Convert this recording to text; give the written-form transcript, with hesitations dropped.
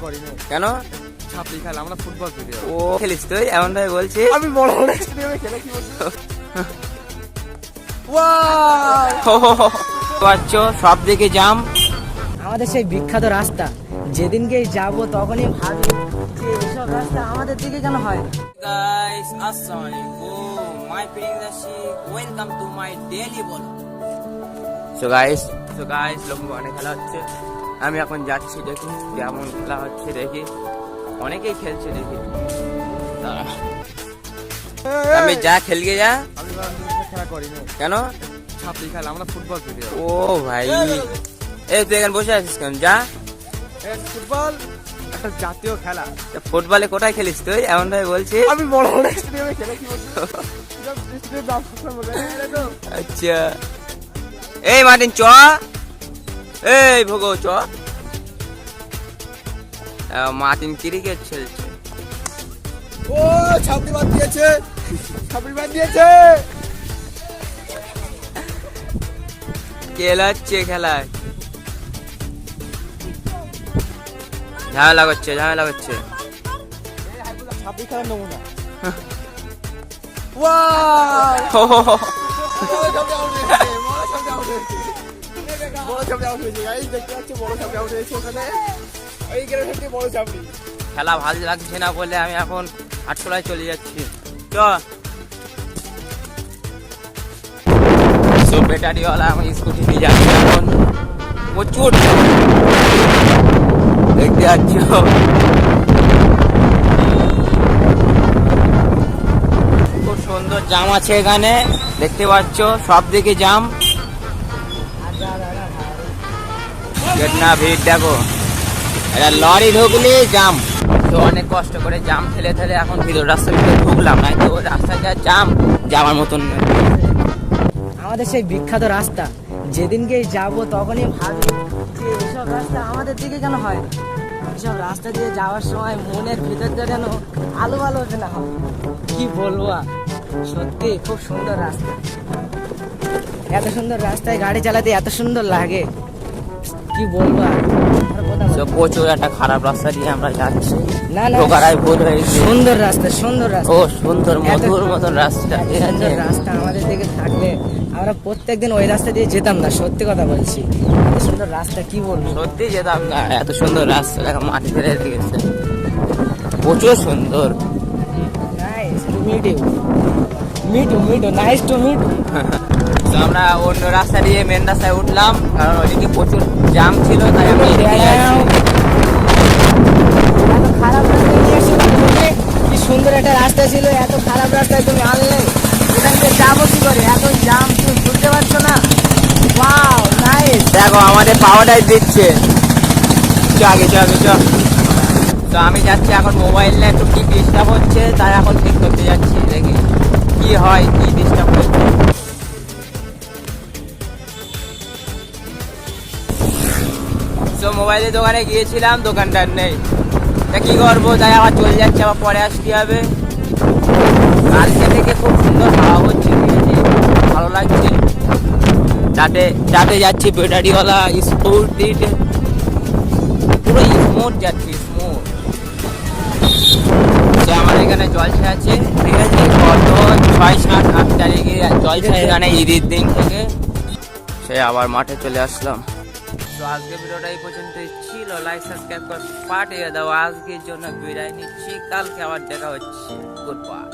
করি না। কেন? ছাপড়ি খেলা, আমরা ফুটবল খেলি। ও খেলিস তুই? এমন ভাবে বলছিস? আমি বড় বড় স্টেডিয়ামে খেলে কি বলছো? ওয়াও! পাচ্ছো সব দিকে জাম। আমাদের সেই বিখ্যাত রাস্তা, যেদিনকে যাব তখনই ভাবি যে এসব রাস্তা আমাদের দিকে কেন হয়। গাইস আসসালামু আলাইকুম, my Priyashi, welcome to my daily blog. So guys লম্বা অনেক খেলা হচ্ছে, আমি এখন যাচ্ছি দেখি কেমন খেলা হচ্ছে, দেখি অনেকেই খেলছে দেখি। দাঁড়া, আমি যা খেলকে যা। আমি খেলা করি না। কেন? ছাপড়ি খেলা, আমরা ফুটবল খেলি। ও ভাই, এই তুই এখানে বসে আছিস কেন? যা। ফুটবল একটা জাতীয় খেলা। ফুটবলে কোথায় খেলিস তুই? এমন ভাবে বলছিস? আমি বড় বড় স্টেডিয়ামে খেলে কি বলছো? আচ্ছা, এই মার্টিন চ, এই ভোগো চ। মার্টিন ক্রিকেট খেলছে। ও ছাপড়ি বাদ দিয়েছে, ছাপড়ি বাদ দিয়েছে। খেলাচ্ছে খেলায় ঝামেলা করছে। ছাপড়ি খেলার নমুনা। ওয়াও! খেলা ভালো লাগছে না বলে আমি এখন আটশোলায় চলে যাচ্ছি। চ ব্যাটারিওয়ালা আমি স্কুটি নিয়ে যাচ্ছি এখন। প্রচুর দেখতে যাচ্ছ, খুব সুন্দর জাম আছে এখানে, দেখতে পাচ্ছ সব দিকে জাম। না ভিড় দেখো, এটা লরি ঢুকলে জাম। তো অনেক কষ্ট করে জাম ঠেলে এখন ভিতর রাস্তার ভিতরে ঢুকলাম, নাই তো রাস্তায় যা জাম যাওয়ার মতন নয়। আমাদের সেই বিখ্যাত রাস্তা, যেদিনকে যাব তখনই ভাবি যে এসব রাস্তা আমাদের দিকে কেন হয়। এসব রাস্তা দিয়ে যাওয়ার সময় মনের ভিতরটা যেন আলো আলো ওঠে না হয়। কি বলবো, সত্যি খুব সুন্দর রাস্তা। এত সুন্দর রাস্তায় গাড়ি চালাতে এত সুন্দর লাগে, কি বলবো আর কথা বলবো। প্রচুর একটা খারাপ রাস্তা দিয়ে আমরা যাচ্ছি। না না, ঢোকারাই ভুল হয়ে গেছে। সুন্দর রাস্তা, সুন্দর রাস্তা। ও সুন্দর মধুর মতন রাস্তা। সুন্দর রাস্তা আমাদের দিকে থাকলে আমরা প্রত্যেকদিন ওই রাস্তা দিয়ে যেতাম না, সত্যি কথা বলছি। এত সুন্দর রাস্তা, কি বলবো। সত্যি যেতাম না, এত সুন্দর রাস্তা দেখো মাটি ফেলে রেখেছে, প্রচুর সুন্দর। Nice to meet you, nice to meet. তো আমরা অন্য রাস্তা দিয়ে মেন রাস্তায় উঠলাম, কারণ ওইদিকে প্রচুর জাম ছিল, তাই আমি এদিকে যাচ্ছি। এত খারাপ রাস্তায় নিয়ে এসেছো তুমি, কি সুন্দর একটা রাস্তা ছিল, এত খারাপ রাস্তায় তুমি আনলে। এখান থেকে যাবো কি করে, এত জাম, তুমি বুঝতে পারছো না। Wow nice. দেখো আমাদের পাওয়াটাই দিচ্ছে। আগে চ। তো আমি যাচ্ছি এখন, মোবাইলে একটু কি ডিস্টার্ব হচ্ছে, তাই এখন ঠিক করতে যাচ্ছি, দেখি কি হয়, কি ডিস্টার্ব হচ্ছে। তো মোবাইলের দোকানে গিয়েছিলাম, দোকানটার নেই, তা কি করবো, তাই আবার চলে যাচ্ছে, আবার পরে আসতে হবে। কালকে থেকে খুব সুন্দর হাওয়া হচ্ছে, ঠিক আছে, ভালো লাগছে। যাতে যাচ্ছি ব্যাটারিওয়ালা স্কুটিতে, পুরো স্মুথ যাচ্ছি, স্মুথ। তো আমার এখানে জলসা আছে, ঠিক আছে, গত 6, 7, 8 তারিখে জলসা এখানে ঈদের দিন থেকে সে আবার মাঠে চলে আসলাম। তো আজকে ভিডিওটা এই পর্যন্তই ছিল, লাইক সাবস্ক্রাইব করে পাঠিয়ে দাও। আজকের জন্য বিদায় নিচ্ছি, কালকে আবার দেখা হচ্ছে, গুড বাই।